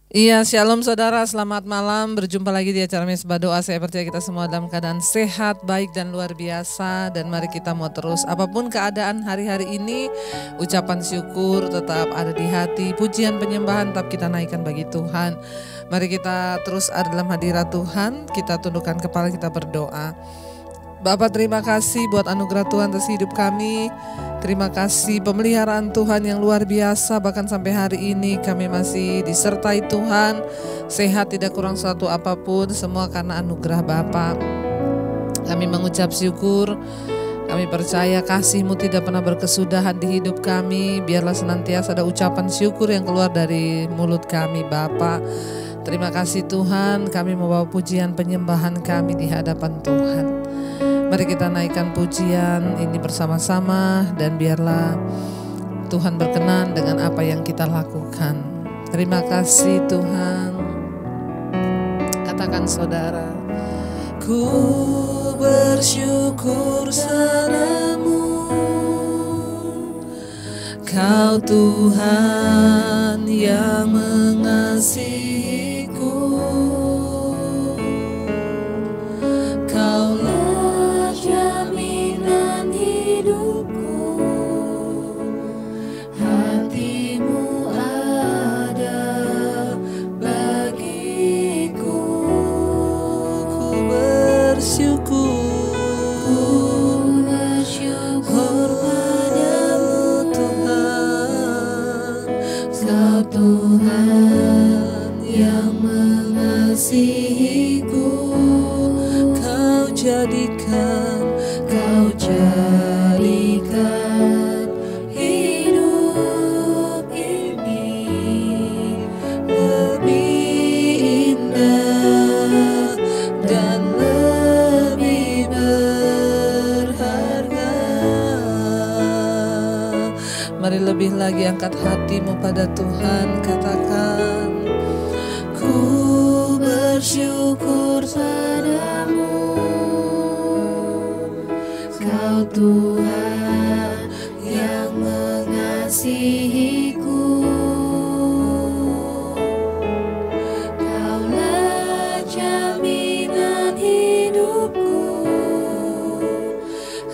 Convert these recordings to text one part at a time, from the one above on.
Iya, shalom saudara, selamat malam. Berjumpa lagi di acara Mesbah Doa. Saya percaya kita semua dalam keadaan sehat, baik dan luar biasa. Dan mari kita mau terus, apapun keadaan hari-hari ini, ucapan syukur tetap ada di hati. Pujian penyembahan tetap kita naikkan bagi Tuhan. Mari kita terus ada dalam hadirat Tuhan. Kita tundukkan kepala, kita berdoa. Bapak, terima kasih buat anugerah Tuhan atas hidup kami. Terima kasih pemeliharaan Tuhan yang luar biasa. Bahkan sampai hari ini kami masih disertai Tuhan. Sehat, tidak kurang suatu apapun. Semua karena anugerah Bapa. Kami mengucap syukur. Kami percaya kasih-Mu tidak pernah berkesudahan di hidup kami. Biarlah senantiasa ada ucapan syukur yang keluar dari mulut kami Bapa. Terima kasih Tuhan. Kami membawa pujian penyembahan kami di hadapan Tuhan. Mari kita naikkan pujian ini bersama-sama dan biarlah Tuhan berkenan dengan apa yang kita lakukan. Terima kasih Tuhan. Katakan saudara, ku bersyukur padamu, Kau Tuhan yang mengasihiku. Kaulah jaminan hidupku, hati-Mu ada bagiku. Ku bersyukur padamu Tuhan, Kau Tuhan yang mengasihiku. Kau jadikan hidup ini lebih indah dan lebih berharga. Mari lebih lagi angkat hatimu pada Tuhan, katakan, ku bersyukur padamu, Kau Tuhan yang mengasihiku. Kaulah jaminan hidupku,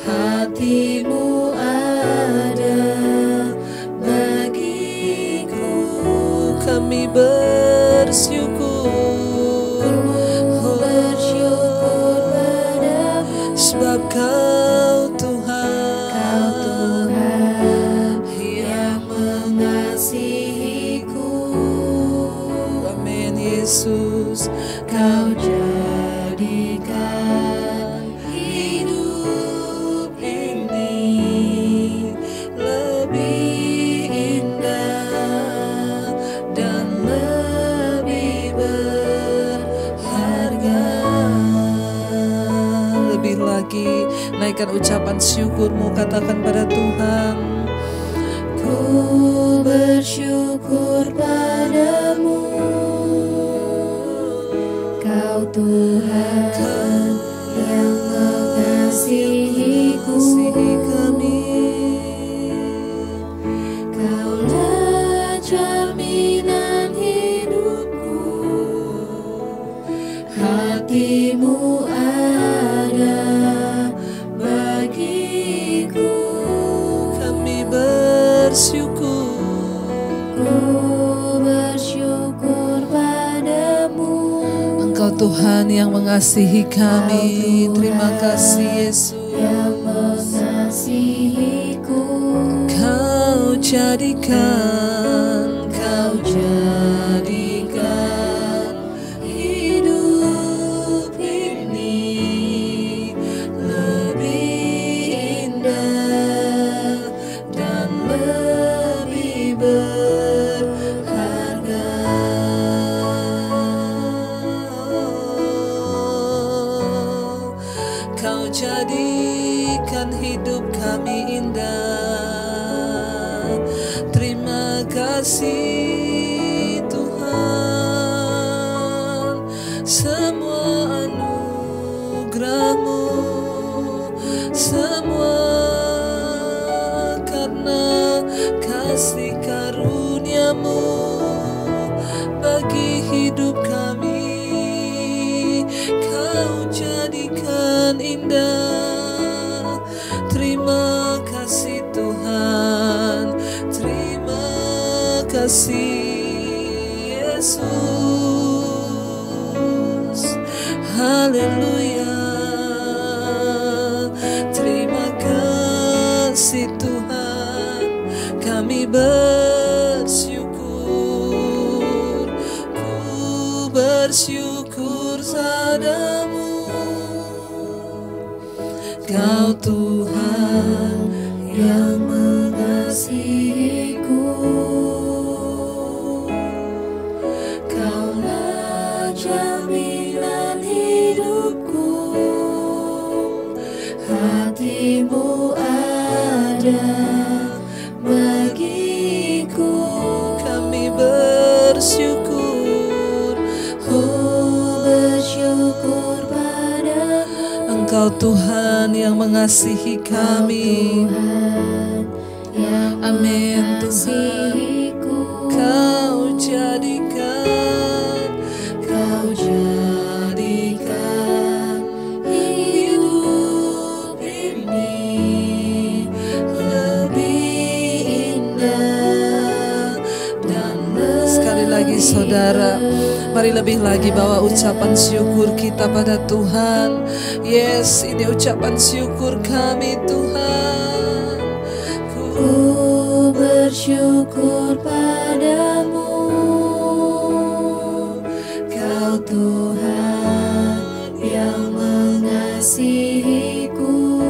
hati-Mu ada bagiku. Kami bersyukur padamu, sebab Kau Tuhan yang mengasihiku. Amin Yesus. Kau jadikan hidup ini lebih indah dan lebih berharga. Lebih lagi naikkan ucapan syukurmu, katakan pada Tuhan, ku bersyukur padamu, Kau Tuhan yang mengasihiku. Kaulah jaminan hidupku, hati-Mu ada bagiku. Kami bersyukur padamu, Engkau Tuhan yang mengasihi kami. Terima kasih Yesus yang mengasihiku. Kau jadikan hidup ini lebih indah dan lebih berharga. Kau jadikan hidup kami indah. Terima kasih Tuhan, semua anugerah-Mu, semua karena kasih karunia-Mu bagi hidup kami. Kau jadikan indah. Terima kasih Tuhan, terima kasih Yesus. Haleluya. Terima kasih Tuhan, kami bersyukur. Ku bersyukur padamu. Kau Tuhan yang mengasihiku. Kaulah jaminan hidupku. Hatimu ada bagiku. Kami bersyukur. Bersyukur padamu. Engkau Tuhan yang mengasihi kami. Amin Tuhan. Kau jadikan hidup ini lebih indah dan sekali lagi saudara, mari lebih lagi bawa ucapan syukur kita pada Tuhan. Yes, ini ucapan syukur kami Tuhan. Ku bersyukur padamu. Kau Tuhan yang mengasihiku.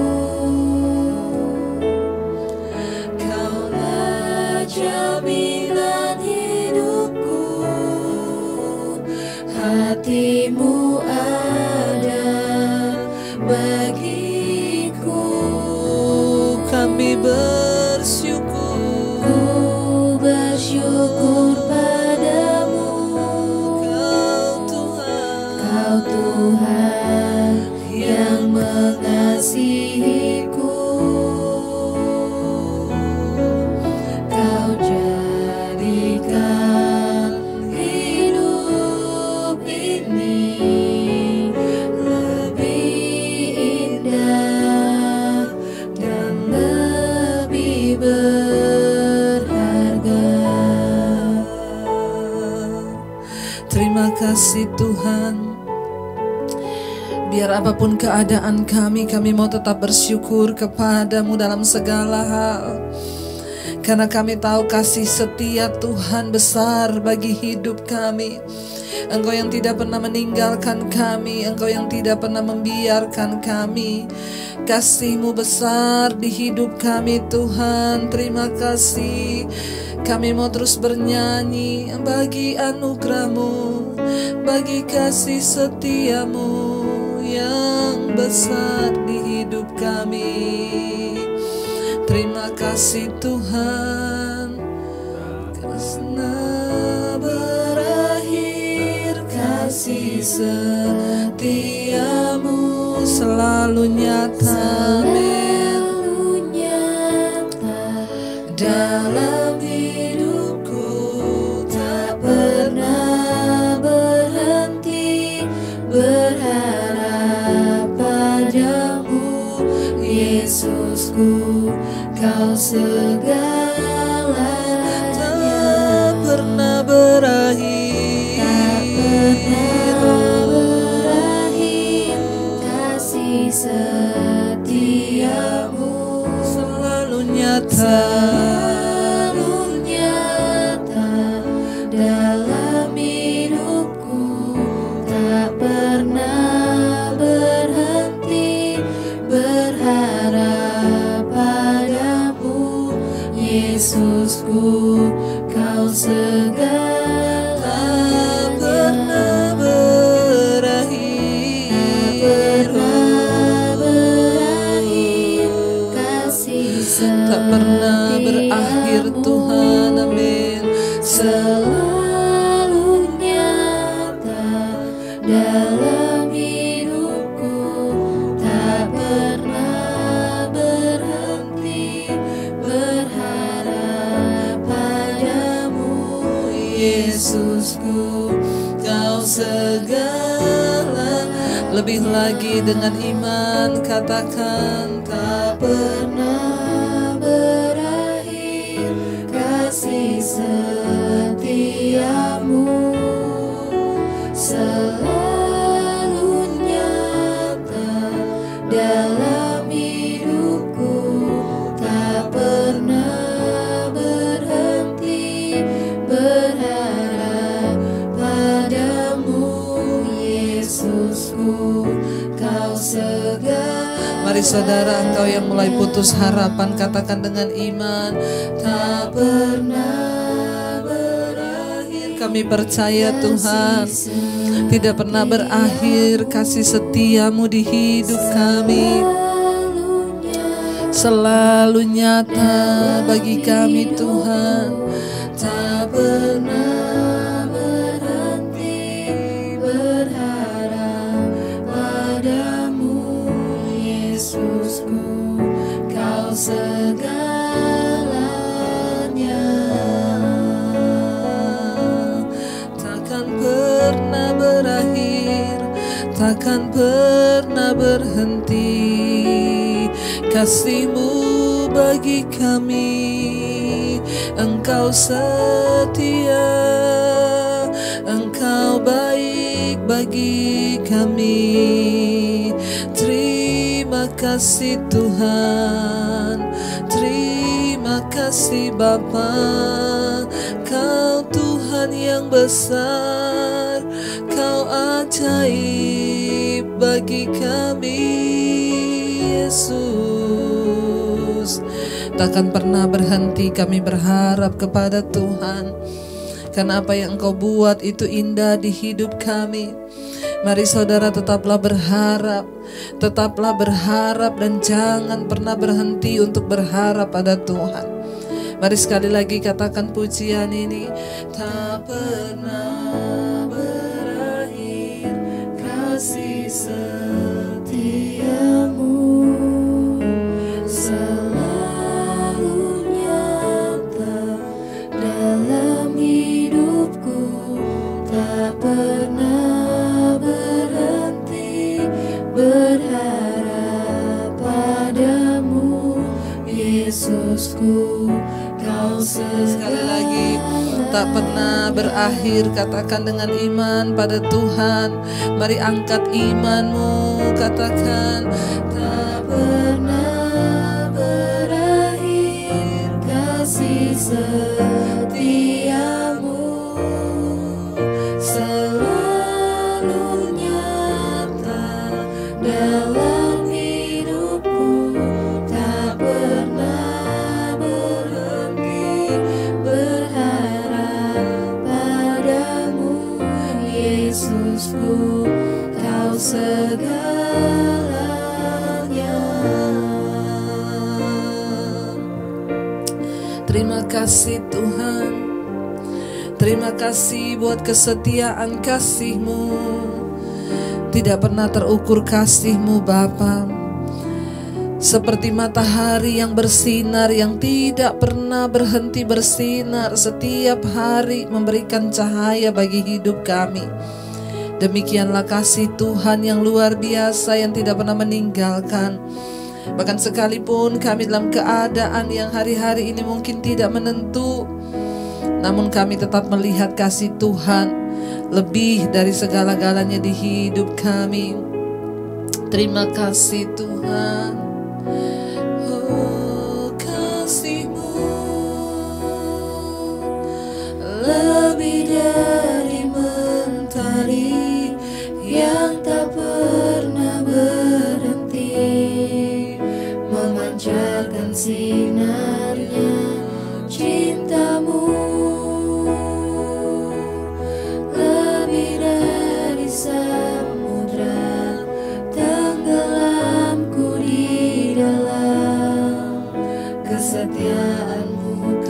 Kaulah jaminan hidupku. Hatimu ada bagiku. Kami bersyukur. Ku bersyukur padamu. Kau Tuhan yang mengasihiku. Kau jadikan hidup ini lebih indah dan lebih berharga. Terima kasih Tuhan. Biar apapun keadaan kami mau tetap bersyukur kepadamu dalam segala hal. Karena kami tahu kasih setia Tuhan besar bagi hidup kami. Engkau yang tidak pernah meninggalkan kami, Engkau yang tidak pernah membiarkan kami. Kasih-Mu besar di hidup kami Tuhan. Terima kasih. Kami mau terus bernyanyi bagi anugerah-Mu, bagi kasih setia-Mu yang besar di hidup kami. Terima kasih Tuhan, karena berakhir kasih setia-Mu selalu nyata, dalam hidupku, tak pernah berhenti berharap padamu, Yesusku, Kau segalanya. Tak pernah berakhir, kasih setia-Mu selalu nyata, dalam hidupku, tak pernah berhenti berharap padamu, Yesusku, Kau segala. Tak pernah berakhir, kasih tak pernah berakhir Tuhan, amin. Selalu nyata dalam hidupku, tak pernah berhenti berharap padamu, Yesusku, Kau segala. Lebih lagi dengan iman katakan, tak pernah berakhir kasih setiamu, selalu nyata dalam hidupku, tak pernah berhenti berharap padamu Yesusku, Kau segala. Mari saudara, engkau yang mulai putus harapan, katakan dengan iman, tak pernah berakhir. Kami percaya Tuhan, tidak pernah berakhir kasih setiamu di hidup kami, selalu nyata bagi kami Tuhan, tak pernah berhenti berharap padamu Yesusku, Kau segalanya. Takkan pernah berakhir, takkan pernah berhenti kasih-Mu bagi kami. Engkau setia, Engkau baik bagi kami. Terima kasih Tuhan, terima kasih Bapa, Kau Tuhan yang besar, Kau ajaib bagi kami Yesus. Takkan pernah berhenti kami berharap kepada Tuhan, karena apa yang Engkau buat itu indah di hidup kami. Mari saudara, tetaplah berharap dan jangan pernah berhenti untuk berharap pada Tuhan. Mari sekali lagi katakan pujian ini, tak pernah berakhir kasih setiamu, selalu nyata dalam hidupku, tak pernah berhenti berharap padamu Yesusku, Kau sekali lagi tak pernah berakhir. Katakan dengan iman pada Tuhan. Mari angkat imanmu, katakan, tak pernah berakhir kasih setiamu, selalu nyata dalam hidupku, tak pernah berhenti berharap padamu Yesusku, Kau segalanya. Terima kasih Tuhan, terima kasih buat kesetiaan kasih-Mu. Tidak pernah terukur kasih-Mu Bapa, seperti matahari yang bersinar, yang tidak pernah berhenti bersinar, setiap hari memberikan cahaya bagi hidup kami. Demikianlah kasih Tuhan yang luar biasa, yang tidak pernah meninggalkan. Bahkan sekalipun kami dalam keadaan yang hari-hari ini mungkin tidak menentu, namun kami tetap melihat kasih Tuhan lebih dari segala-galanya di hidup kami. Terima kasih Tuhan. Oh, kasih-Mu lebih dari mentari yang tak pernah berhenti, memancarkan sinarnya cinta-Mu, lebih dari samudra tenggelamku di dalam kesetiaan-Mu,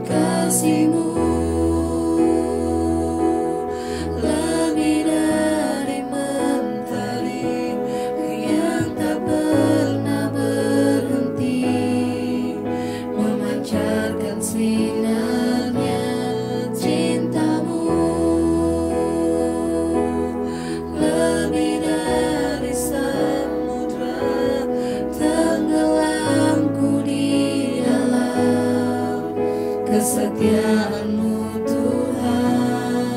kasih-Mu lebih dari mentari yang tak pernah berhenti, memancarkan sinarnya kesetiaan-Mu Tuhan.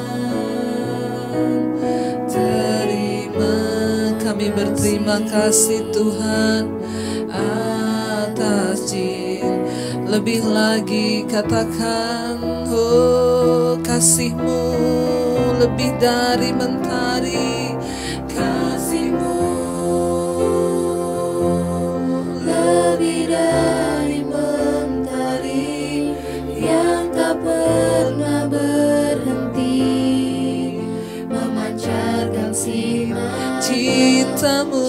Kami berterima kasih Tuhan atas lebih lagi katakan, oh kasih-Mu lebih dari mentari, kasih-Mu lebih dari mentari yang tak pernah berhenti memancarkan sinar cinta-Mu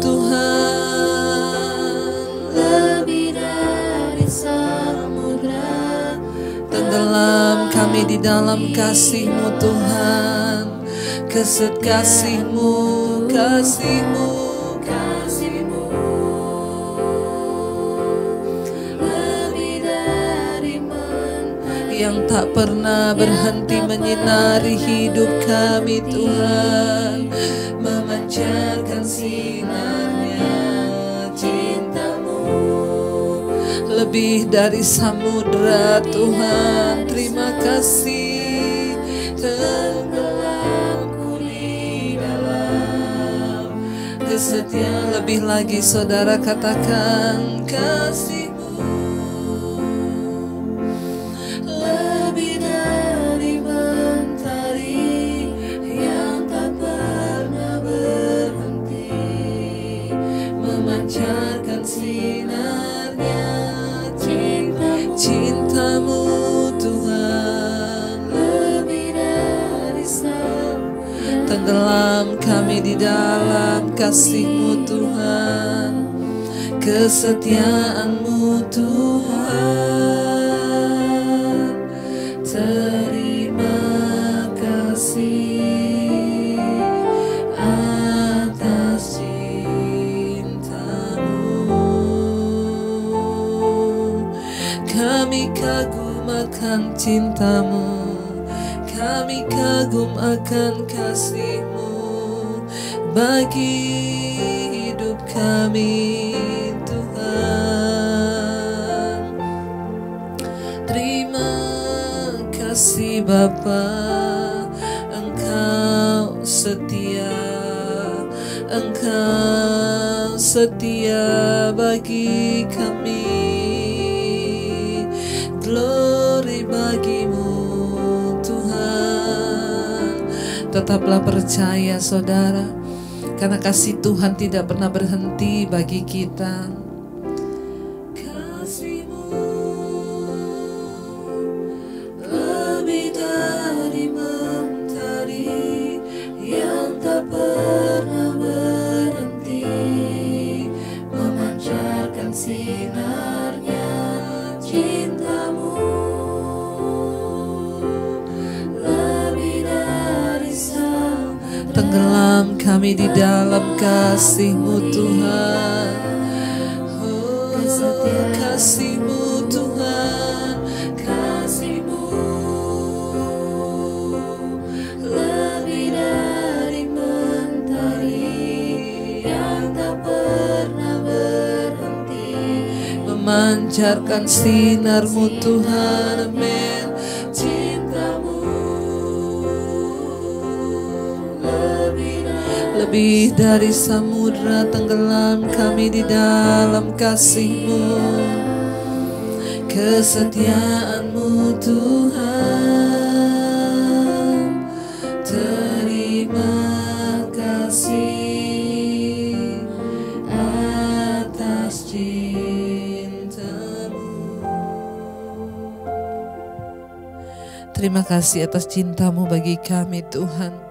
Tuhan, lebih dari samudra. Tenggelam kami di dalam kasih-Mu Tuhan, kasih-Mu, kasih-Mu, kasih-Mu lebih dari mentari yang tak pernah berhenti menyinari hidup kami Tuhan, memancarkan sinarnya cinta-Mu lebih dari samudra Tuhan. Terima kasih, tenggelamku di dalam kesetiaan. Lebih lagi saudara katakan, kasih-Mu lebih dari mentari yang tak pernah berhenti memancarkan sinarnya cinta-Mu Tuhan, lebih dari samudra. Tenggelam kami di dalam kasih-Mu Tuhan, kesetiaan-Mu Tuhan. Terima kasih atas kami kagum akan cinta-Mu, kami kagum akan kasih-Mu bagi hidup kami Tuhan. Terima kasih Bapa, Engkau setia, Engkau setia bagi kami. Glory bagi-Mu Tuhan. Tetaplah percaya saudara, karena kasih Tuhan tidak pernah berhenti bagi kita. Kasih-Mu lebih dari mentari yang tak pernah berhenti memancarkan sinarnya cinta-Mu. Tenggelam kami di dalam kasih-Mu Tuhan, oh, kasih-Mu Tuhan, kasih-Mu lebih dari mentari yang tak pernah berhenti memancarkan sinar-Mu Tuhan. Amin. Lebih dari samudra, tenggelam kami di dalam kasih-Mu, kesetiaan-Mu Tuhan. Terima kasih atas cinta-Mu. Terima kasih atas cinta-Mu bagi kami Tuhan.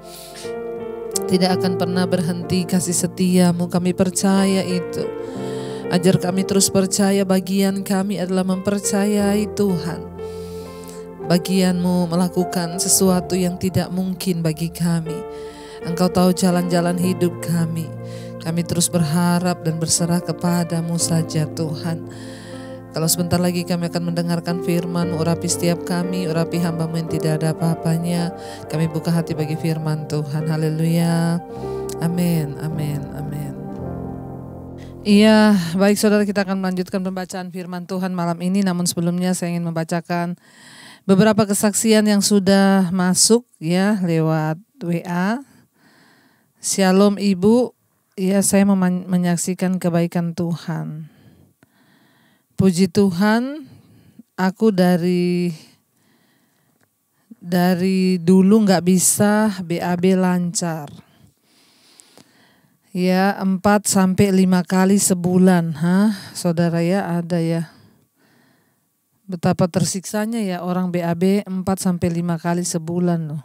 Tidak akan pernah berhenti kasih setia-Mu, kami percaya itu. Ajar kami terus percaya, bagian kami adalah mempercayai Tuhan. Bagian-Mu melakukan sesuatu yang tidak mungkin bagi kami. Engkau tahu jalan-jalan hidup kami. Kami terus berharap dan berserah kepada-Mu saja Tuhan. Kalau sebentar lagi kami akan mendengarkan firman, urapi setiap kami, urapi hamba-Mu yang tidak ada apa-apanya. Kami buka hati bagi firman Tuhan. Haleluya. Amin, amin, amin. Iya, baik saudara, kita akan melanjutkan pembacaan firman Tuhan malam ini. Namun sebelumnya saya ingin membacakan beberapa kesaksian yang sudah masuk ya lewat WA. Shalom Ibu, ya saya menyaksikan kebaikan Tuhan. Puji Tuhan, aku dari dulu nggak bisa BAB lancar. Ya 4-5 kali sebulan, saudara ya, ada ya. Betapa tersiksanya ya orang BAB 4-5 kali sebulan loh.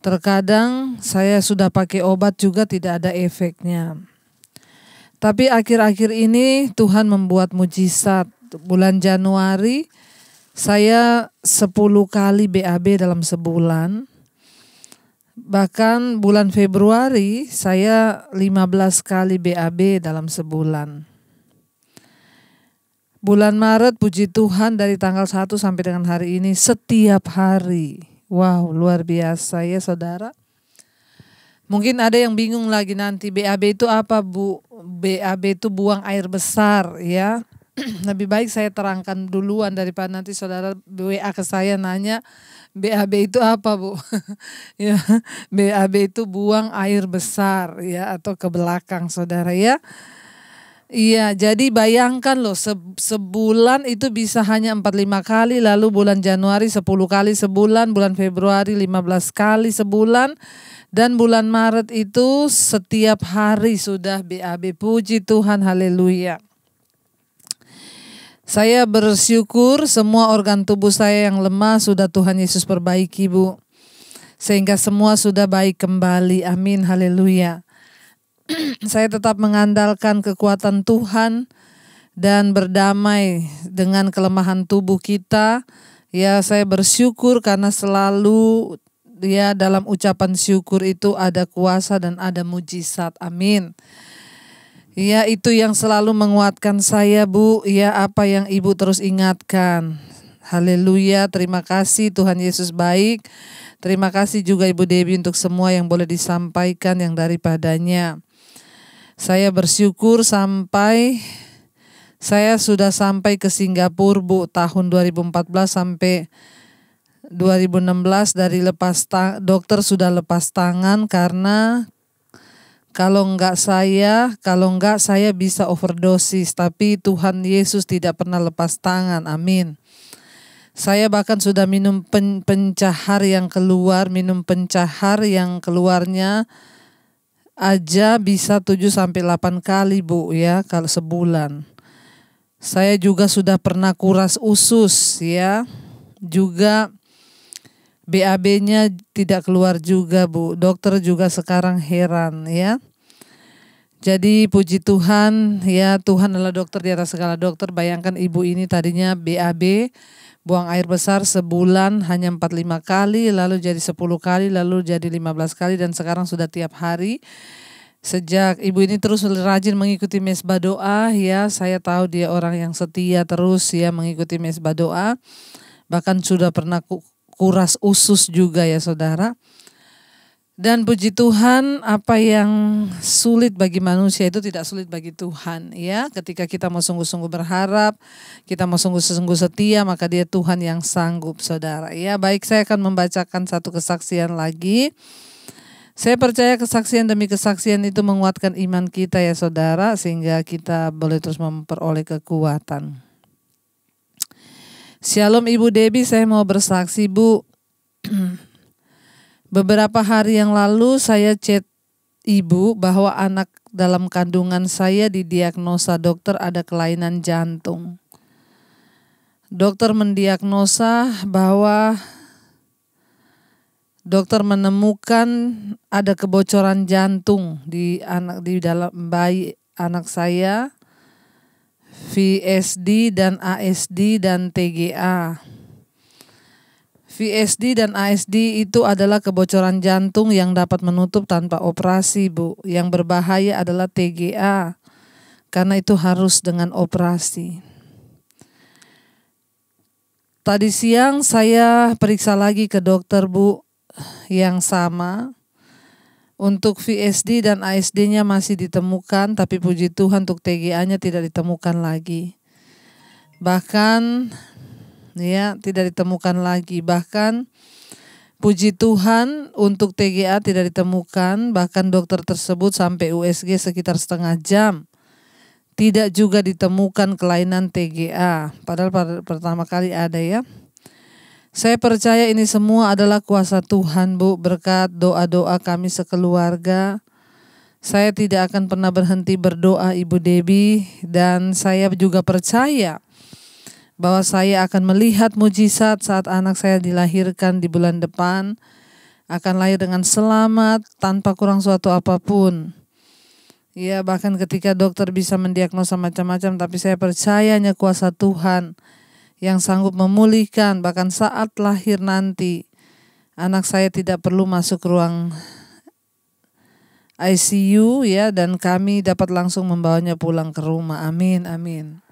Terkadang saya sudah pakai obat juga tidak ada efeknya. Tapi akhir-akhir ini Tuhan membuat mujizat. Bulan Januari saya 10 kali BAB dalam sebulan. Bahkan bulan Februari saya 15 kali BAB dalam sebulan. Bulan Maret puji Tuhan dari tanggal 1 sampai dengan hari ini setiap hari. Wow, luar biasa ya saudara. Mungkin ada yang bingung lagi nanti BAB itu apa Bu? BAB itu buang air besar ya. Lebih baik saya terangkan duluan daripada nanti saudara WA ke saya nanya BAB itu apa Bu? Ya, BAB itu buang air besar ya, atau ke belakang saudara ya. Iya, jadi bayangkan loh sebulan itu bisa hanya 4-5 kali, lalu bulan Januari 10 kali sebulan, bulan Februari 15 kali sebulan, dan bulan Maret itu setiap hari sudah BAB. Puji Tuhan, haleluya. Saya bersyukur semua organ tubuh saya yang lemah sudah Tuhan Yesus perbaiki Bu. Sehingga semua sudah baik kembali. Amin, haleluya. Saya tetap mengandalkan kekuatan Tuhan dan berdamai dengan kelemahan tubuh kita. Ya, saya bersyukur karena selalu ya dalam ucapan syukur itu ada kuasa dan ada mujizat. Amin. Ya, itu yang selalu menguatkan saya Bu. Ya, apa yang Ibu terus ingatkan. Haleluya, terima kasih, Tuhan Yesus baik. Terima kasih juga Ibu Debbie untuk semua yang boleh disampaikan yang daripadanya. Saya bersyukur saya sudah sampai ke Singapura Bu, tahun 2014 sampai 2016 dari dokter sudah lepas tangan karena kalau enggak saya bisa overdosis, tapi Tuhan Yesus tidak pernah lepas tangan. Amin. Saya bahkan sudah minum pencahar yang keluarnya aja bisa 7-8 kali Bu ya kalau sebulan. Saya juga sudah pernah kuras usus ya. Juga BAB-nya tidak keluar juga Bu. Dokter juga sekarang heran ya. Jadi puji Tuhan ya, Tuhan adalah dokter di atas segala dokter. Bayangkan ibu ini tadinya BAB, buang air besar sebulan hanya 4-5 kali, lalu jadi 10 kali, lalu jadi 15 kali, dan sekarang sudah tiap hari. Sejak ibu ini terus rajin mengikuti mesbah doa ya, saya tahu dia orang yang setia terus ya mengikuti mesbah doa. Bahkan sudah pernah kuras usus juga ya saudara. Dan puji Tuhan, apa yang sulit bagi manusia itu tidak sulit bagi Tuhan ya. Ketika kita mau sungguh-sungguh berharap, kita mau sungguh-sungguh setia, maka dia Tuhan yang sanggup saudara ya. Baik, saya akan membacakan satu kesaksian lagi. Saya percaya kesaksian demi kesaksian itu menguatkan iman kita ya saudara, sehingga kita boleh terus memperoleh kekuatan. Shalom Ibu Debbie, saya mau bersaksi Bu. Beberapa hari yang lalu saya chat ibu bahwa anak dalam kandungan saya didiagnosa dokter ada kelainan jantung. Dokter mendiagnosa bahwa dokter menemukan ada kebocoran jantung di dalam bayi anak saya, VSD dan ASD dan TGA. VSD dan ASD itu adalah kebocoran jantung yang dapat menutup tanpa operasi Bu. Yang berbahaya adalah TGA, karena itu harus dengan operasi. Tadi siang saya periksa lagi ke dokter Bu yang sama Untuk VSD dan ASD-nya masih ditemukan, tapi puji Tuhan untuk TGA-nya tidak ditemukan lagi. Bahkan ya tidak ditemukan lagi. Bahkan puji Tuhan untuk TGA tidak ditemukan, bahkan dokter tersebut sampai USG sekitar setengah jam. Tidak juga ditemukan kelainan TGA, padahal pertama kali ada ya. Saya percaya ini semua adalah kuasa Tuhan, Bu, berkat doa-doa kami sekeluarga. Saya tidak akan pernah berhenti berdoa, Ibu Debbie, dan saya juga percaya bahwa saya akan melihat mujizat saat anak saya dilahirkan di bulan depan, akan lahir dengan selamat tanpa kurang suatu apapun. Ya, bahkan ketika dokter bisa mendiagnosa macam-macam, tapi saya percayanya kuasa Tuhan yang sanggup memulihkan. Bahkan saat lahir nanti, anak saya tidak perlu masuk ruang ICU ya, dan kami dapat langsung membawanya pulang ke rumah. Amin, amin.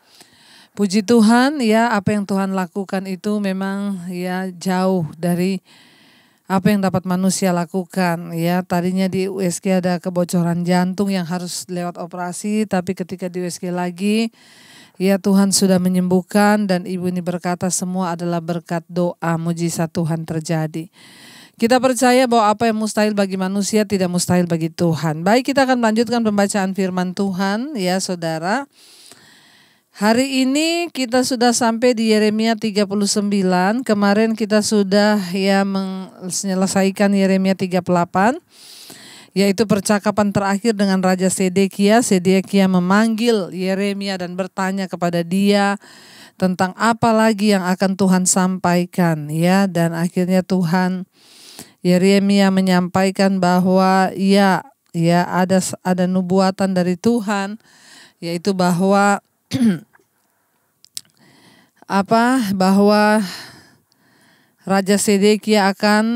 Puji Tuhan ya, apa yang Tuhan lakukan itu memang ya jauh dari apa yang dapat manusia lakukan ya. Tadinya di USG ada kebocoran jantung yang harus lewat operasi, tapi ketika di USG lagi ya Tuhan sudah menyembuhkan, dan ibu ini berkata semua adalah berkat doa, mujizat Tuhan terjadi. Kita percaya bahwa apa yang mustahil bagi manusia tidak mustahil bagi Tuhan. Baik, kita akan melanjutkan pembacaan firman Tuhan ya saudara. Hari ini kita sudah sampai di Yeremia 39. Kemarin kita sudah ya menyelesaikan Yeremia 38. Yaitu percakapan terakhir dengan Raja Sedekia. Sedekia memanggil Yeremia dan bertanya kepada dia tentang apa lagi yang akan Tuhan sampaikan ya, dan akhirnya Yeremia menyampaikan bahwa ya ada nubuatan dari Tuhan, yaitu bahwa bahwa Raja Sedekia akan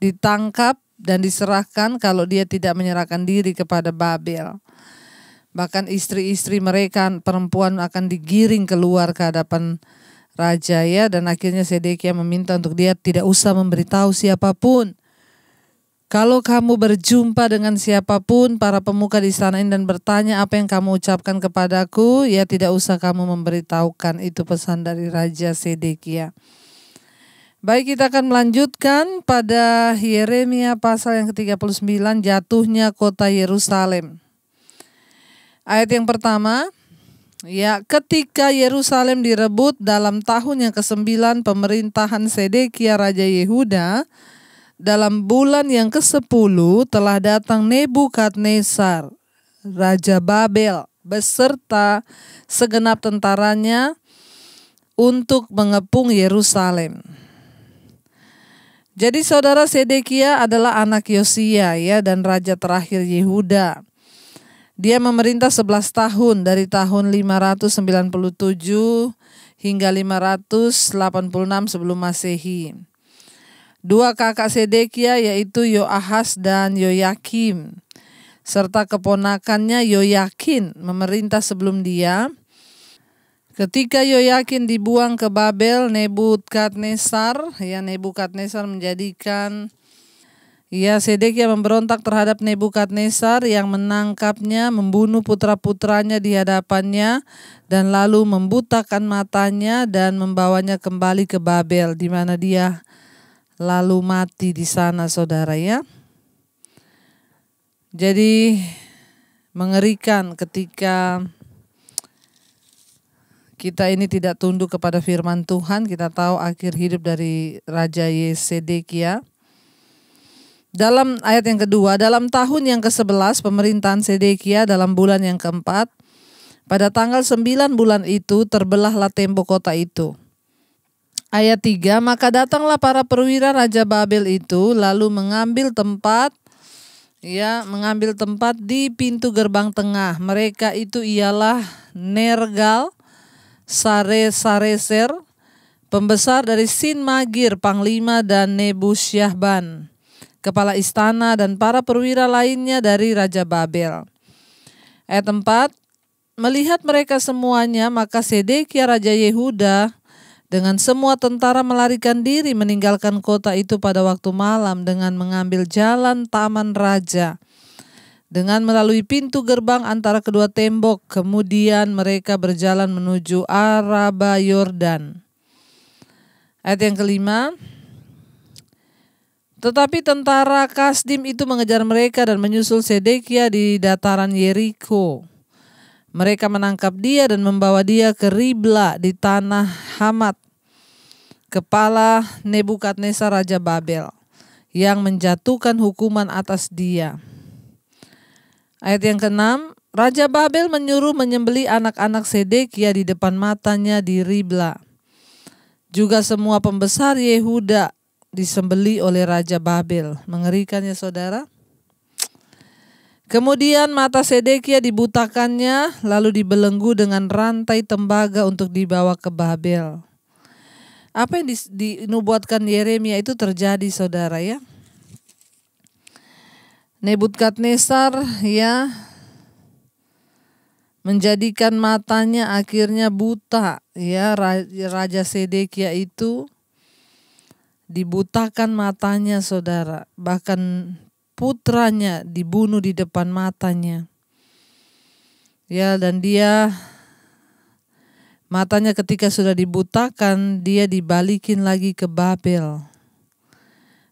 ditangkap dan diserahkan kalau dia tidak menyerahkan diri kepada Babel. Bahkan istri-istri mereka, perempuan akan digiring keluar ke hadapan raja ya, dan akhirnya Sedekia meminta untuk dia tidak usah memberitahu siapapun. Kalau kamu berjumpa dengan siapapun para pemuka di istana ini dan bertanya apa yang kamu ucapkan kepadaku, ya tidak usah kamu memberitahukan. Itu pesan dari Raja Sedekia. Baik, kita akan melanjutkan pada Yeremia pasal yang ke-39, jatuhnya kota Yerusalem. Ayat yang pertama, ya, ketika Yerusalem direbut dalam tahun yang ke-9 pemerintahan Sedekia Raja Yehuda, dalam bulan yang ke-10 telah datang Nebukadnezar, Raja Babel, beserta segenap tentaranya untuk mengepung Yerusalem. Jadi saudara, Sedekia adalah anak Yosia ya, dan raja terakhir Yehuda. Dia memerintah 11 tahun dari tahun 597 hingga 586 sebelum Masehi. Dua kakak Sedekia yaitu Yoahas dan Yoyakim, serta keponakannya Yoyakin memerintah sebelum dia. Ketika Yoyakin dibuang ke Babel, Nebukadnezar menjadikan Sedekia memberontak terhadap Nebukadnezar yang menangkapnya, membunuh putra-putranya di hadapannya, dan lalu membutakan matanya dan membawanya kembali ke Babel, di mana dia lalu mati di sana, saudara ya. Jadi mengerikan ketika kita ini tidak tunduk kepada firman Tuhan. Kita tahu akhir hidup dari Raja Sedekia. Dalam ayat yang kedua, dalam tahun yang ke-11 pemerintahan Sedekia dalam bulan yang keempat, pada tanggal 9 bulan itu terbelahlah tembok kota itu. Ayat 3, maka datanglah para perwira Raja Babel itu lalu mengambil tempat di pintu gerbang tengah. Mereka itu ialah Nergal, Sareser, pembesar dari Sin Magir, panglima, dan Nebusyahban, kepala istana, dan para perwira lainnya dari Raja Babel. Ayat 4, melihat mereka semuanya, maka Sedekia Raja Yehuda dengan semua tentara melarikan diri meninggalkan kota itu pada waktu malam dengan mengambil jalan taman raja, dengan melalui pintu gerbang antara kedua tembok. Kemudian mereka berjalan menuju Araba Yordan. Ayat yang kelima. Tetapi tentara Kasdim itu mengejar mereka dan menyusul Sedekia di dataran Yeriko. Mereka menangkap dia dan membawa dia ke Ribla di tanah Hamat, kepala Nebukadnezar Raja Babel, yang menjatuhkan hukuman atas dia. Ayat yang ke-6, Raja Babel menyuruh menyembelih anak-anak Sedekia di depan matanya di Ribla. Juga semua pembesar Yehuda disembelih oleh Raja Babel. Mengerikan ya saudara. Kemudian mata Sedekia dibutakannya, lalu dibelenggu dengan rantai tembaga untuk dibawa ke Babel. Apa yang dinubuatkan Yeremia itu terjadi saudara ya. Nebukadnezar ya menjadikan matanya akhirnya buta ya. Raja Sedekia itu dibutakan matanya saudara, bahkan putranya dibunuh di depan matanya. Ya, dan dia matanya ketika sudah dibutakan, dia dibalikin lagi ke Babel.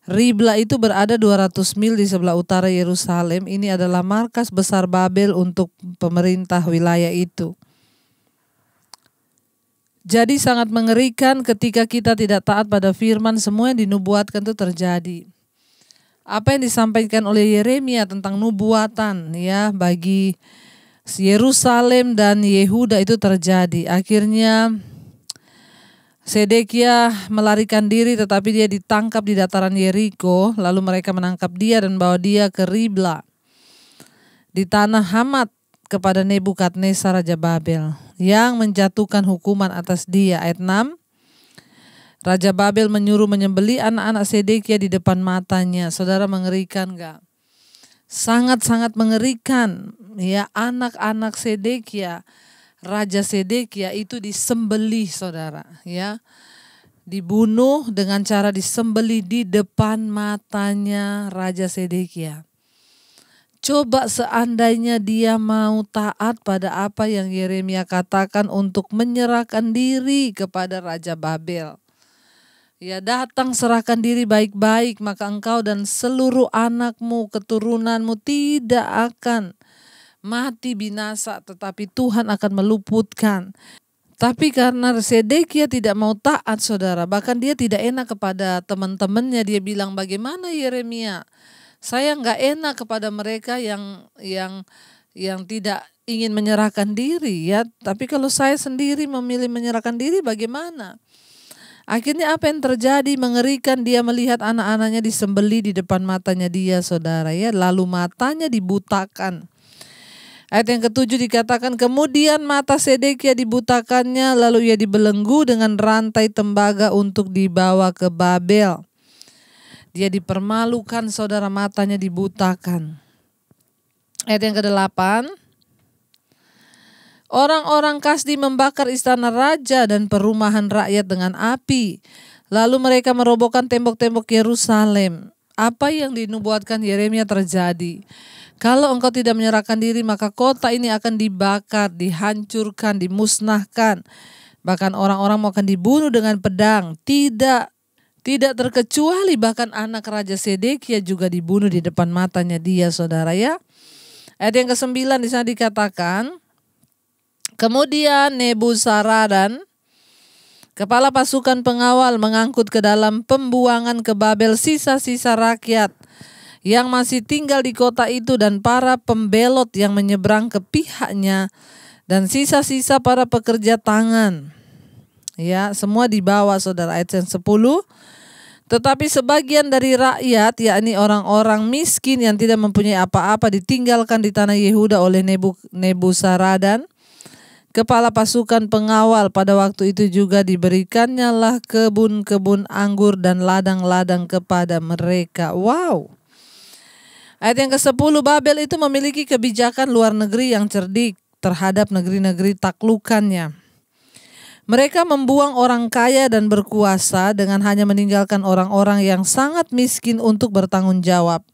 Ribla itu berada 200 mil di sebelah utara Yerusalem. Ini adalah markas besar Babel untuk pemerintah wilayah itu. Jadi sangat mengerikan ketika kita tidak taat pada firman, semua yang dinubuatkan itu terjadi. Apa yang disampaikan oleh Yeremia tentang nubuatan ya bagi Yerusalem dan Yehuda itu terjadi. Akhirnya Sedekia melarikan diri, tetapi dia ditangkap di dataran Yeriko. Lalu mereka menangkap dia dan bawa dia ke Ribla di tanah Hamat kepada Nebukadnezar Raja Babel, yang menjatuhkan hukuman atas dia. Ayat 6. Raja Babel menyuruh menyembelih anak-anak Sedekia di depan matanya. Saudara, mengerikan gak? Sangat-sangat mengerikan. Ya, anak-anak Sedekia, Raja Sedekia itu disembelih saudara. Ya, dibunuh dengan cara disembelih di depan matanya Raja Sedekia. Coba seandainya dia mau taat pada apa yang Yeremia katakan untuk menyerahkan diri kepada Raja Babel. Ya, datang serahkan diri baik-baik, maka engkau dan seluruh anakmu, keturunanmu tidak akan mati binasa, tetapi Tuhan akan meluputkan. Tapi karena Sedekia tidak mau taat saudara, bahkan dia tidak enak kepada teman-temannya. Dia bilang, bagaimana Yeremia? Saya nggak enak kepada mereka yang tidak ingin menyerahkan diri ya. Tapi kalau saya sendiri memilih menyerahkan diri, bagaimana? Akhirnya apa yang terjadi? Mengerikan, dia melihat anak-anaknya disembelih di depan matanya dia saudara ya. Lalu matanya dibutakan. Ayat yang ke-7 dikatakan, kemudian mata Sedekia dibutakannya, lalu ia dibelenggu dengan rantai tembaga untuk dibawa ke Babel. Dia dipermalukan saudara, matanya dibutakan. Ayat yang ke-8. Orang-orang Kasdi membakar istana raja dan perumahan rakyat dengan api. Lalu mereka merobohkan tembok-tembok Yerusalem. Apa yang dinubuatkan Yeremia terjadi. Kalau engkau tidak menyerahkan diri, maka kota ini akan dibakar, dihancurkan, dimusnahkan. Bahkan orang-orang akan dibunuh dengan pedang. Tidak terkecuali bahkan anak Raja Sedekia juga dibunuh di depan matanya dia saudara ya. Ayat yang ke-9 di sana dikatakan, kemudian Nebuzaradan, kepala pasukan pengawal, mengangkut ke dalam pembuangan ke Babel sisa-sisa rakyat yang masih tinggal di kota itu dan para pembelot yang menyeberang ke pihaknya dan sisa-sisa para pekerja tangan. Ya, semua dibawa saudara. Ayat yang 10. Tetapi sebagian dari rakyat, yakni orang-orang miskin yang tidak mempunyai apa-apa, ditinggalkan di tanah Yehuda oleh Nebuzaradan, kepala pasukan pengawal. Pada waktu itu juga diberikannya lah kebun-kebun anggur dan ladang-ladang kepada mereka. Wow. Ayat yang ke-10, Babel itu memiliki kebijakan luar negeri yang cerdik terhadap negeri-negeri taklukannya. Mereka membuang orang kaya dan berkuasa dengan hanya meninggalkan orang-orang yang sangat miskin untuk bertanggung jawab.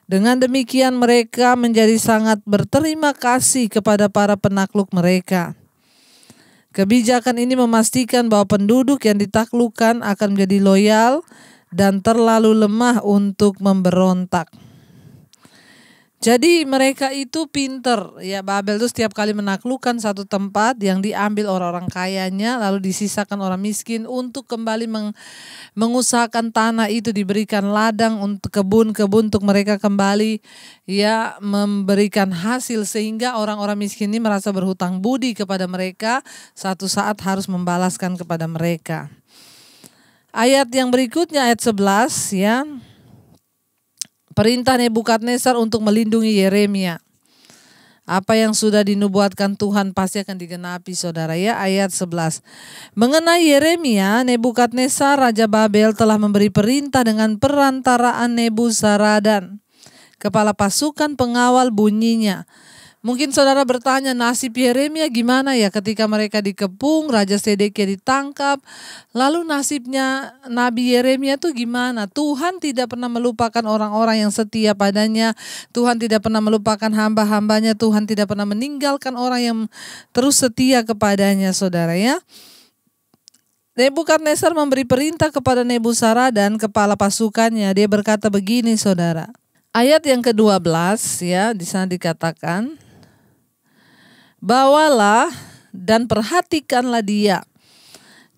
Dengan demikian mereka menjadi sangat berterima kasih kepada para penakluk mereka. Kebijakan ini memastikan bahwa penduduk yang ditaklukkan akan menjadi loyal dan terlalu lemah untuk memberontak. Jadi mereka itu pinter, ya. Babel itu setiap kali menaklukkan satu tempat yang diambil orang-orang kayanya, lalu disisakan orang miskin untuk kembali mengusahakan tanah itu, diberikan ladang untuk kebun-kebun untuk mereka kembali ya memberikan hasil, sehingga orang-orang miskin ini merasa berhutang budi kepada mereka, satu saat harus membalaskan kepada mereka. Ayat yang berikutnya, ayat 11 ya. Perintah Nebukadnezar untuk melindungi Yeremia. Apa yang sudah dinubuatkan Tuhan pasti akan digenapi, saudara ya. Ayat 11. Mengenai Yeremia, Nebukadnezar Raja Babel telah memberi perintah dengan perantaraan Nebuzaradan, kepala pasukan pengawal bunyinya. Mungkin saudara bertanya, nasib Yeremia gimana ya ketika mereka dikepung, Raja Sedekia ditangkap, lalu nasibnya Nabi Yeremia itu gimana? Tuhan tidak pernah melupakan orang-orang yang setia padanya, Tuhan tidak pernah melupakan hamba-hambanya, Tuhan tidak pernah meninggalkan orang yang terus setia kepadanya, saudara ya. Nebukadnezar memberi perintah kepada Nebuzaradan, kepala pasukannya. Dia berkata begini, saudara. Ayat yang ke-12 ya, di sana dikatakan, bawalah dan perhatikanlah dia,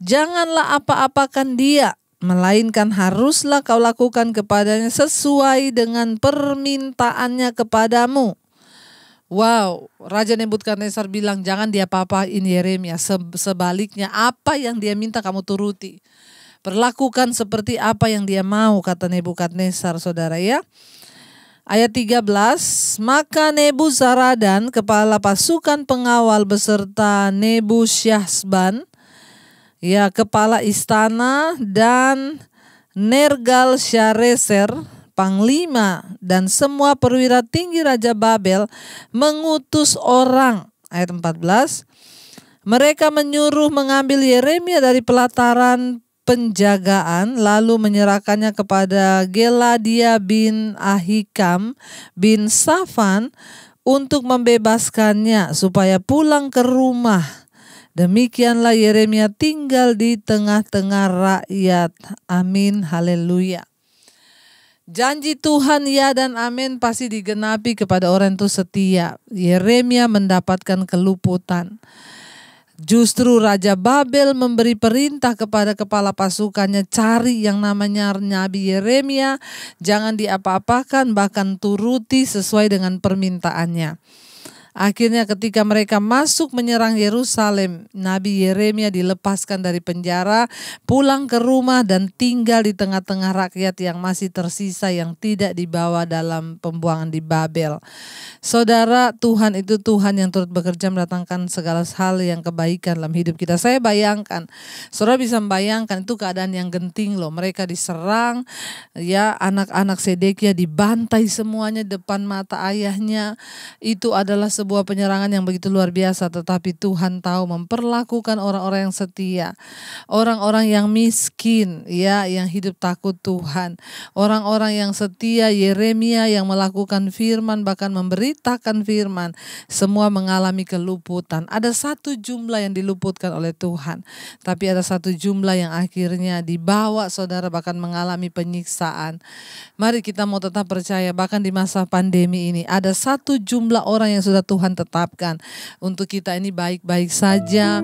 janganlah apa-apakan dia, melainkan haruslah kau lakukan kepadanya sesuai dengan permintaannya kepadamu. Wow, Raja Nebukadnezar bilang jangan dia apa-apain Yeremia, sebaliknya apa yang dia minta kamu turuti. Perlakukan seperti apa yang dia mau, kata Nebukadnezar, saudara ya. Ayat 13, maka Nebuzaradan, kepala pasukan pengawal beserta Nebusyazban, ya kepala istana, dan Nergal-Sharezer, panglima, dan semua perwira tinggi Raja Babel mengutus orang. Ayat 14, mereka menyuruh mengambil Yeremia dari pelataran penjagaan, lalu menyerahkannya kepada Geladia bin Ahikam bin Safan untuk membebaskannya supaya pulang ke rumah. Demikianlah Yeremia tinggal di tengah-tengah rakyat. Amin, haleluya. Janji Tuhan ya dan amin pasti digenapi kepada orang itu setia. Yeremia mendapatkan keluputan. Justru Raja Babel memberi perintah kepada kepala pasukannya, cari yang namanya Nabi Yeremia, jangan diapa-apakan, bahkan turuti sesuai dengan permintaannya. Akhirnya ketika mereka masuk menyerang Yerusalem, Nabi Yeremia dilepaskan dari penjara, pulang ke rumah dan tinggal di tengah-tengah rakyat yang masih tersisa yang tidak dibawa dalam pembuangan di Babel. Saudara, Tuhan itu Tuhan yang turut bekerja mendatangkan segala hal yang kebaikan dalam hidup kita. Saya bayangkan, saudara bisa membayangkan itu keadaan yang genting loh. Mereka diserang, ya anak-anak Sedekia dibantai semuanya depan mata ayahnya. Itu adalah sebuah penyerangan yang begitu luar biasa, tetapi Tuhan tahu memperlakukan orang-orang yang setia, orang-orang yang miskin, ya yang hidup takut Tuhan, orang-orang yang setia. Yeremia yang melakukan firman, bahkan memberitakan firman, semua mengalami keluputan. Ada satu jumlah yang diluputkan oleh Tuhan, tapi ada satu jumlah yang akhirnya dibawa, saudara, bahkan mengalami penyiksaan. Mari kita mau tetap percaya, bahkan di masa pandemi ini ada satu jumlah orang yang sudah Tuhan tetapkan untuk kita ini baik-baik saja,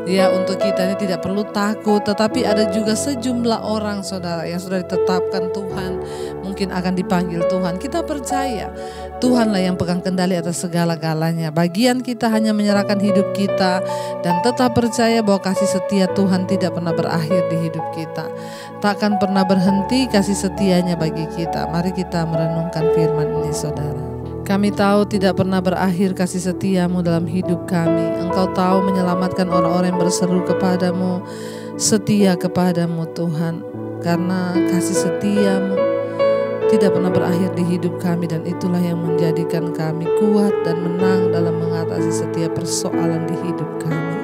ya untuk kita ini tidak perlu takut. Tetapi ada juga sejumlah orang, saudara, yang sudah ditetapkan Tuhan, mungkin akan dipanggil Tuhan. Kita percaya Tuhanlah yang pegang kendali atas segala-galanya. Bagian kita hanya menyerahkan hidup kita dan tetap percaya bahwa kasih setia Tuhan tidak pernah berakhir di hidup kita, takkan pernah berhenti kasih setianya bagi kita. Mari kita merenungkan firman ini, saudara. Kami tahu tidak pernah berakhir kasih setiamu dalam hidup kami. Engkau tahu menyelamatkan orang-orang yang berseru kepadamu, setia kepadamu Tuhan. Karena kasih setiamu tidak pernah berakhir di hidup kami, dan itulah yang menjadikan kami kuat dan menang dalam mengatasi setiap persoalan di hidup kami.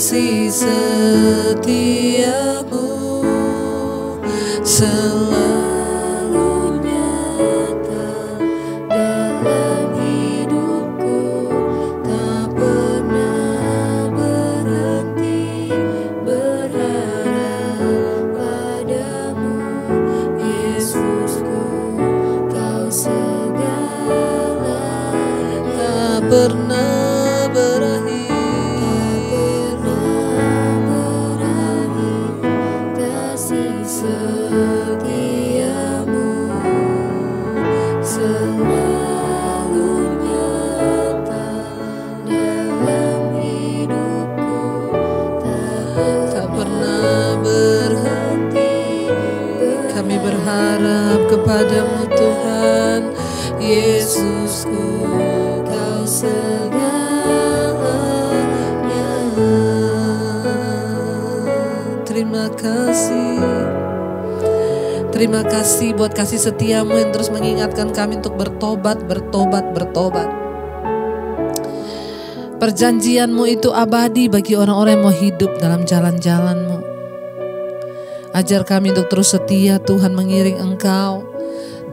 kasih setiamu selalu nyata dalam hidupku, tak pernah berhenti berharap padamu, Yesusku, Kau segala, tak pernah berakhir, kasih setiamu selalu nyata dalam hidupku, tak pernah berhenti. Kami berharap kepadamu Tuhan, Yesusku, Kau segalanya. Terima kasih. Terima kasih buat kasih setiamu yang terus mengingatkan kami untuk bertobat. Perjanjianmu itu abadi bagi orang-orang yang mau hidup dalam jalan-jalanmu. Ajar kami untuk terus setia Tuhan, mengiring Engkau,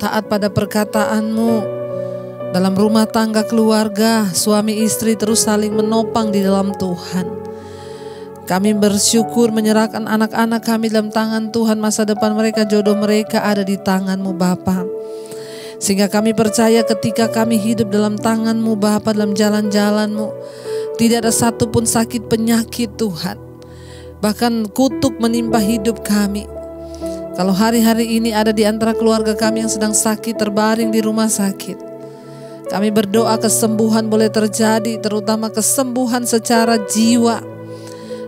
taat pada perkataanmu. Dalam rumah tangga keluarga, suami istri terus saling menopang di dalam Tuhan. Kami bersyukur menyerahkan anak-anak kami dalam tangan Tuhan. Masa depan mereka, jodoh mereka ada di tangan-Mu Bapa. Sehingga kami percaya ketika kami hidup dalam tangan-Mu Bapa, dalam jalan-jalan-Mu, tidak ada satupun sakit penyakit Tuhan. Bahkan kutuk menimpa hidup kami. Kalau hari-hari ini ada di antara keluarga kami yang sedang sakit, terbaring di rumah sakit, kami berdoa kesembuhan boleh terjadi, terutama kesembuhan secara jiwa.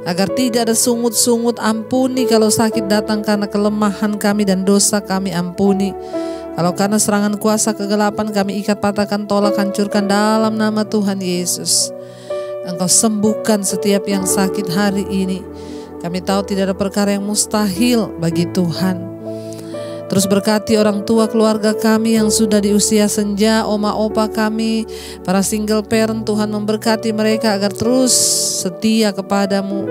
Agar tidak ada sungut-sungut, ampuni kalau sakit datang karena kelemahan kami dan dosa kami, ampuni. Kalau karena serangan kuasa kegelapan, kami ikat, patahkan, tolak, hancurkan dalam nama Tuhan Yesus. Engkau sembuhkan setiap yang sakit hari ini. Kami tahu tidak ada perkara yang mustahil bagi Tuhan. Terus berkati orang tua keluarga kami yang sudah di usia senja, oma opa kami, para single parent, Tuhan memberkati mereka agar terus setia kepadamu.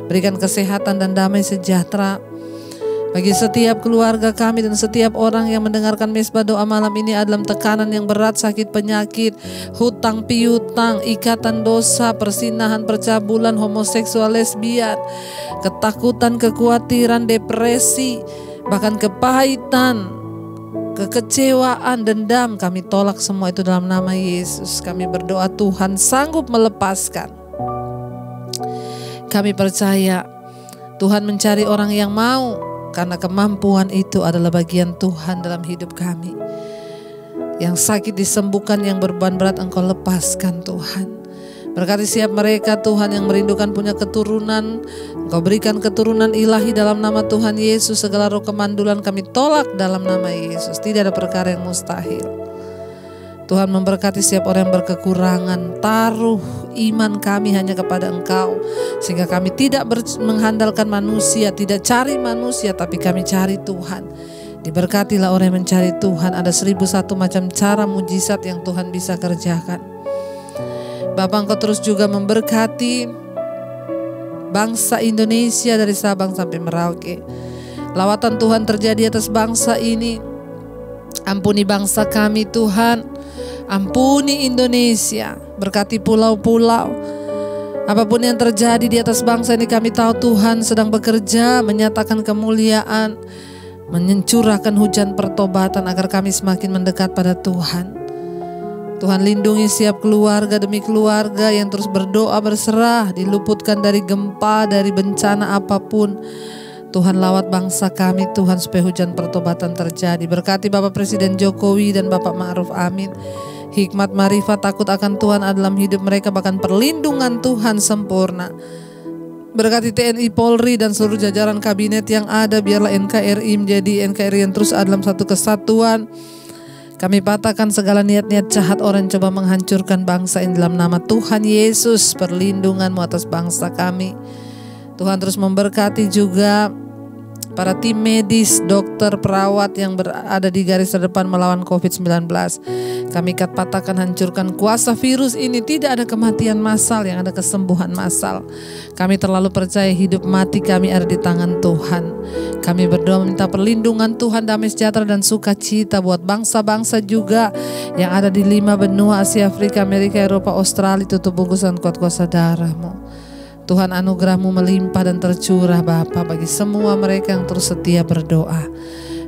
Berikan kesehatan dan damai sejahtera bagi setiap keluarga kami dan setiap orang yang mendengarkan Mesbah Doa malam ini dalam tekanan yang berat, sakit penyakit, hutang piutang, ikatan dosa, persinahan, percabulan, homoseksual, lesbian, ketakutan, kekhawatiran, depresi, bahkan kepahitan, kekecewaan, dendam, kami tolak semua itu dalam nama Yesus. Kami berdoa Tuhan sanggup melepaskan. Kami percaya Tuhan mencari orang yang mau, karena kemampuan itu adalah bagian Tuhan dalam hidup kami. Yang sakit disembuhkan, yang beban berat Engkau lepaskan Tuhan. Berkati siap mereka Tuhan yang merindukan punya keturunan, Engkau berikan keturunan ilahi dalam nama Tuhan Yesus. Segala roh kemandulan kami tolak dalam nama Yesus. Tidak ada perkara yang mustahil. Tuhan memberkati setiap orang yang berkekurangan. Taruh iman kami hanya kepada Engkau, sehingga kami tidak mengandalkan manusia, tidak cari manusia, tapi kami cari Tuhan. Diberkatilah orang yang mencari Tuhan. Ada 1001 macam cara mujizat yang Tuhan bisa kerjakan. Bapak, Engkau terus juga memberkati bangsa Indonesia dari Sabang sampai Merauke. Lawatan Tuhan terjadi atas bangsa ini. Ampuni bangsa kami Tuhan. Ampuni Indonesia. Berkati pulau-pulau. Apapun yang terjadi di atas bangsa ini, kami tahu Tuhan sedang bekerja menyatakan kemuliaan, mencurahkan hujan pertobatan agar kami semakin mendekat pada Tuhan. Tuhan lindungi setiap keluarga demi keluarga yang terus berdoa berserah, diluputkan dari gempa, dari bencana apapun. Tuhan lawat bangsa kami Tuhan supaya hujan pertobatan terjadi. Berkati Bapak Presiden Jokowi dan Bapak Ma'ruf Amin. Hikmat, marifat, takut akan Tuhan ada dalam hidup mereka, bahkan perlindungan Tuhan sempurna. Berkati TNI, Polri dan seluruh jajaran kabinet yang ada, biarlah NKRI menjadi NKRI yang terus ada dalam satu kesatuan. Kami patahkan segala niat-niat jahat orang yang coba menghancurkan bangsa ini dalam nama Tuhan Yesus. Perlindungan-Mu atas bangsa kami. Tuhan terus memberkati juga para tim medis, dokter, perawat yang berada di garis terdepan melawan COVID-19. Kami patahkan, hancurkan kuasa virus ini. Tidak ada kematian massal, yang ada kesembuhan massal. Kami terlalu percaya hidup mati kami ada di tangan Tuhan. Kami berdoa meminta perlindungan Tuhan, damai sejahtera dan sukacita buat bangsa-bangsa juga yang ada di 5 benua Asia, Afrika, Amerika, Eropa, Australia. Tutup bungkusan kuat kuasa darah-Mu. Tuhan, anugerah-Mu melimpah dan tercurah Bapa bagi semua mereka yang terus setia berdoa.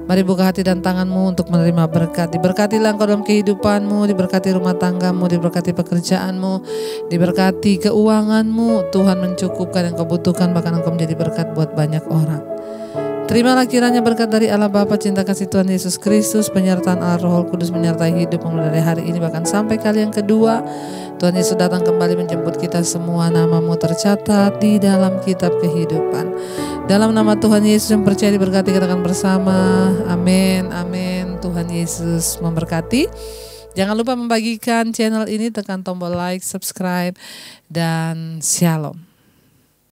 Mari buka hati dan tangan-Mu untuk menerima berkat. Diberkatilah Engkau dalam kehidupan-Mu, diberkati rumah tangga-Mu, diberkati pekerjaan-Mu, diberkati keuangan-Mu. Tuhan mencukupkan yang Kau butuhkan, bahkan Engkau menjadi berkat buat banyak orang. Terimalah kiranya berkat dari Allah Bapa, cinta kasih Tuhan Yesus Kristus, penyertaan Allah Roh Kudus menyertai hidup mulai dari hari ini bahkan sampai kali yang kedua. Tuhan Yesus datang kembali menjemput kita semua. Nama-Mu tercatat di dalam kitab kehidupan. Dalam nama Tuhan Yesus yang percaya diberkati, katakan bersama, amin, amin. Tuhan Yesus memberkati. Jangan lupa membagikan channel ini, tekan tombol like, subscribe, dan shalom.